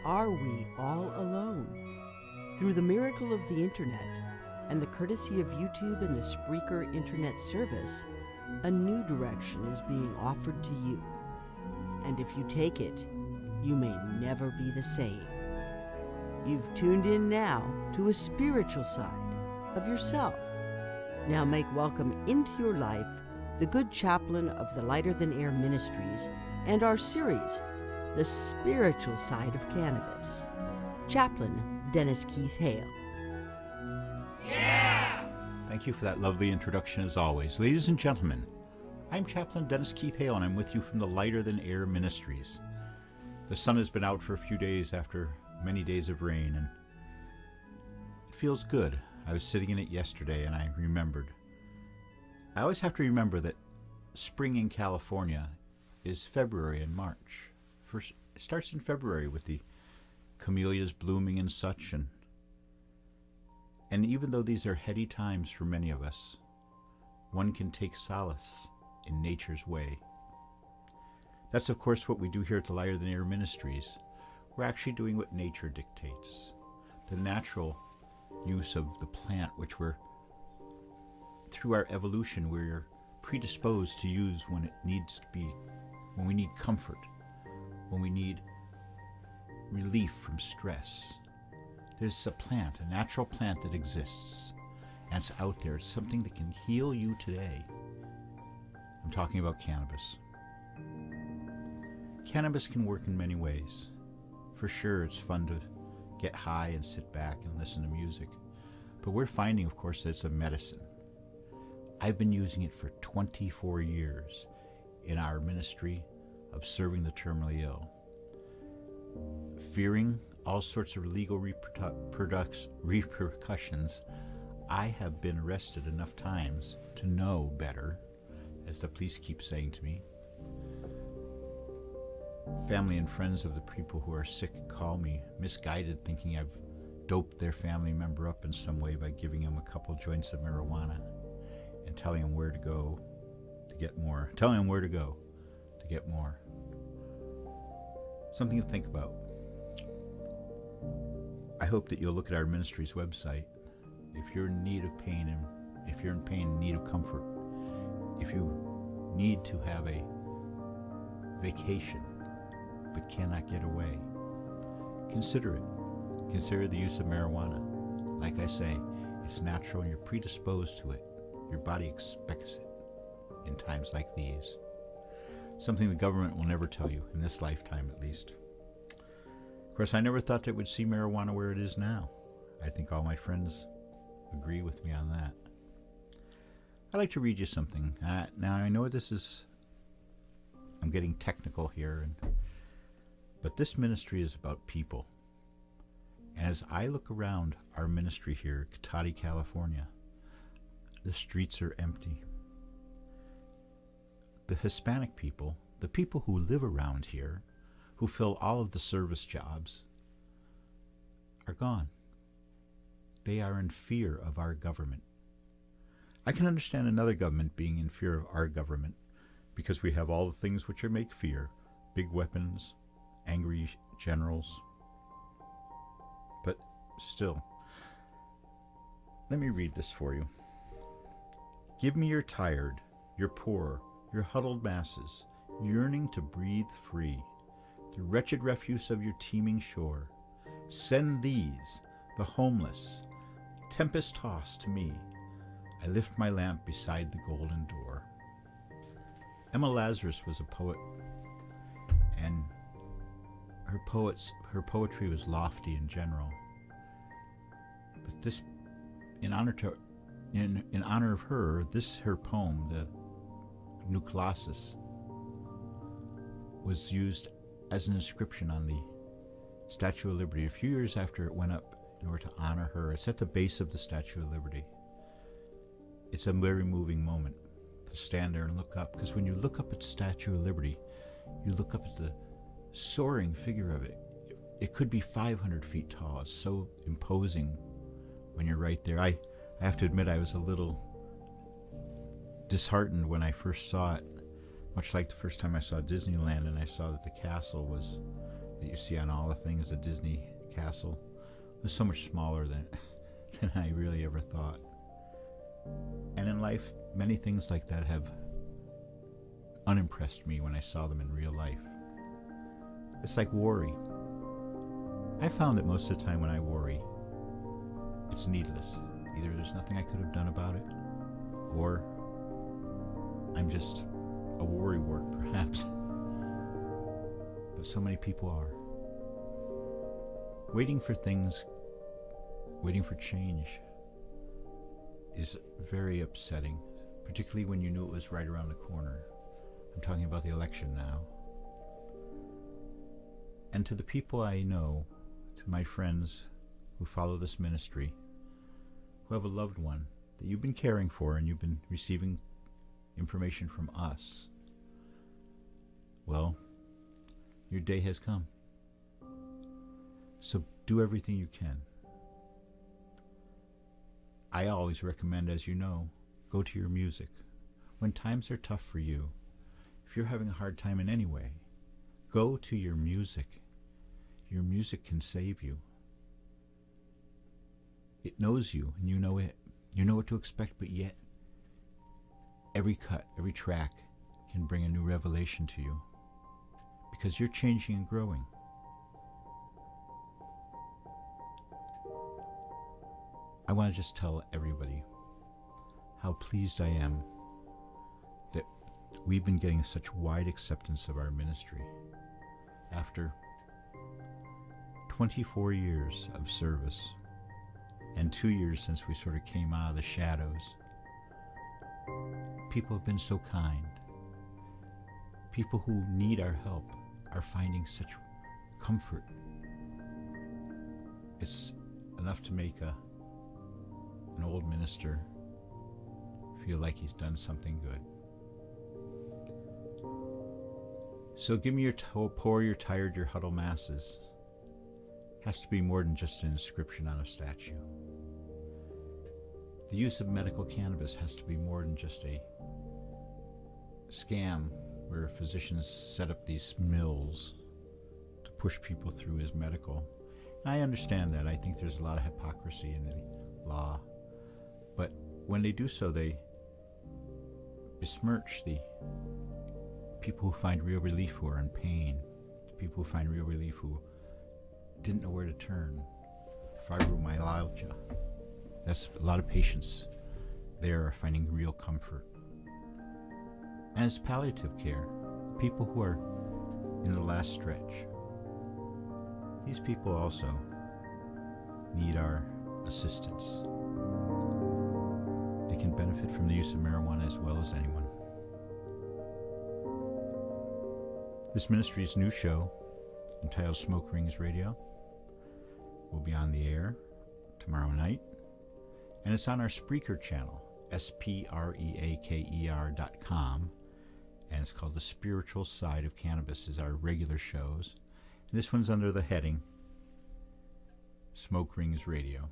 Are we all alone? Through the miracle of the internet and the courtesy of YouTube and the Spreaker internet service, a new direction is being offered to you. And if you take it, you may never be the same. You've tuned in now to a spiritual side of yourself. Now make welcome into your life the good chaplain of the Lighter Than Air Ministries and our series, The Spiritual Side of Cannabis, Chaplain Dennis Keith Hale. Yeah! Thank you for that lovely introduction as always. Ladies and gentlemen, I'm Chaplain Dennis Keith Hale and I'm with you from the Lighter Than Air Ministries. The sun has been out for a few days after many days of rain and it feels good. I was sitting in it yesterday and I remembered. I always have to remember that spring in California is February and March. First, it starts in February with the camellias blooming and such, and even though these are heady times for many of us, one can take solace in nature's way. That's of course what we do here at the Lighter Than Air Ministries. We're actually doing what nature dictates. The natural use of the plant, which through our evolution, we're predisposed to use when it needs to be, when we need comfort, when we need relief from stress. There's a plant, a natural plant that exists, and it's out there. It's something that can heal you today. I'm talking about cannabis. Cannabis can work in many ways. For sure, it's fun to get high and sit back and listen to music. But we're finding, of course, that it's a medicine. I've been using it for 24 years in our ministry of serving the terminally ill. Fearing all sorts of legal repercussions, I have been arrested enough times to know better, as the police keep saying to me. Family and friends of the people who are sick call me misguided, thinking I've doped their family member up in some way by giving them a couple joints of marijuana and telling them where to go to get more. Telling them where to go to get more. Something to think about. I hope that you'll look at our ministry's website. If you're in need of pain, and if you're in pain and need of comfort, if you need to have a vacation but cannot get away, consider it. Consider the use of marijuana. Like I say, it's natural and you're predisposed to it. Your body expects it in times like these. Something the government will never tell you, in this lifetime at least. Of course, I never thought that we'd see marijuana where it is now. I think all my friends agree with me on that. I'd like to read you something. Now, I know I'm getting technical here, but this ministry is about people. And as I look around our ministry here, Cotati, California, the streets are empty. The Hispanic people, the people who live around here, who fill all of the service jobs, are gone. They are in fear of our government. I can understand another government being in fear of our government because we have all the things which make fear: big weapons, angry generals. But still, let me read this for you. Give me your tired, your poor, your huddled masses, yearning to breathe free, the wretched refuse of your teeming shore. Send these, the homeless, tempest-tossed, to me. I lift my lamp beside the golden door. Emma Lazarus was a poet, and her poetry was lofty in general. But this, in honor of her, her poem, the Nucleus, was used as an inscription on the Statue of Liberty a few years after it went up in order to honor her. It's at the base of the Statue of Liberty. It's a very moving moment to stand there and look up, because when you look up at Statue of Liberty, you look up at the soaring figure of it. It could be 500 feet tall. It's so imposing when you're right there. I have to admit I was a little disheartened when I first saw it, much like the first time I saw Disneyland and I saw that the castle was that you see on all the things at Disney Castle was so much smaller than I really ever thought. And in life, many things like that have unimpressed me when I saw them in real life. It's like worry. I found that most of the time when I worry, it's needless. Either there's nothing I could have done about it, or I'm just a worrywart, perhaps. But so many people are. Waiting for things, waiting for change, is very upsetting, particularly when you knew it was right around the corner. I'm talking about the election now. And to the people I know, to my friends who follow this ministry, who have a loved one that you've been caring for and you've been receiving information from us, well, your day has come. So do everything you can. I always recommend, as you know, go to your music. When times are tough for you, if you're having a hard time in any way, go to your music. Your music can save you. It knows you, and you know it. You know what to expect, but yet every cut, every track can bring a new revelation to you, because you're changing and growing. I want to just tell everybody how pleased I am that we've been getting such wide acceptance of our ministry. After 24 years of service, and 2 years since we sort of came out of the shadows, people have been so kind. People who need our help are finding such comfort. It's enough to make an old minister feel like he's done something good. So give me your poor, your tired, your huddled masses. Has to be more than just an inscription on a statue. The use of medical cannabis has to be more than just a scam where physicians set up these mills to push people through as medical. And I understand that. I think there's a lot of hypocrisy in the law. But when they do so, they besmirch the people who find real relief, who are in pain, the people who find real relief who didn't know where to turn. Fibromyalgia. That's a lot of patients there are finding real comfort. And it's palliative care. People who are in the last stretch. These people also need our assistance. They can benefit from the use of marijuana as well as anyone. This ministry's new show, entitled Smoke Rings Radio, will be on the air tomorrow night, and it's on our Spreaker channel, spreaker.com, and it's called The Spiritual Side of Cannabis, is our regular shows. And this one's under the heading Smoke Rings Radio.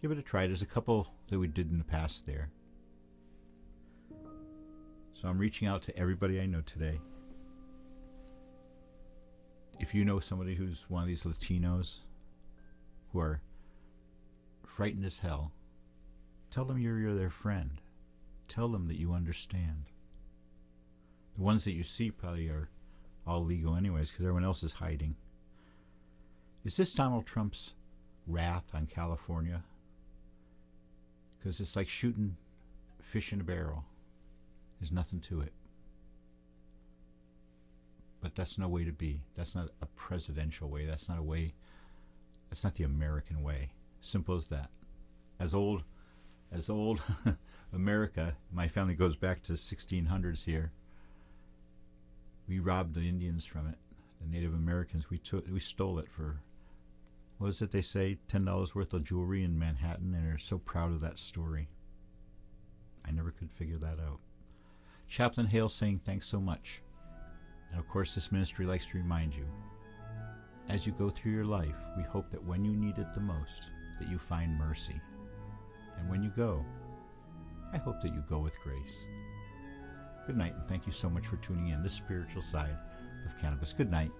Give it a try. There's a couple that we did in the past there. So I'm reaching out to everybody I know today. If you know somebody who's one of these Latinos who are frightened as hell, tell them you're their friend. Tell them that you understand. The ones that you see probably are all legal anyways, because everyone else is hiding. Is this Donald Trump's wrath on California? Because it's like shooting fish in a barrel. There's nothing to it. But that's no way to be. That's not a presidential way. That's not a way. That's not the American way. Simple as that. As old America, my family goes back to 1600s here. We robbed the Indians from it. The Native Americans, we stole it for, what is it they say, $10 worth of jewelry in Manhattan, and they're so proud of that story. I never could figure that out. Chaplain Hale saying thanks so much. And of course, this ministry likes to remind you, as you go through your life, we hope that when you need it the most, that you find mercy. And when you go, I hope that you go with grace. Good night, and thank you so much for tuning in. The Spiritual Side of Cannabis. Good night.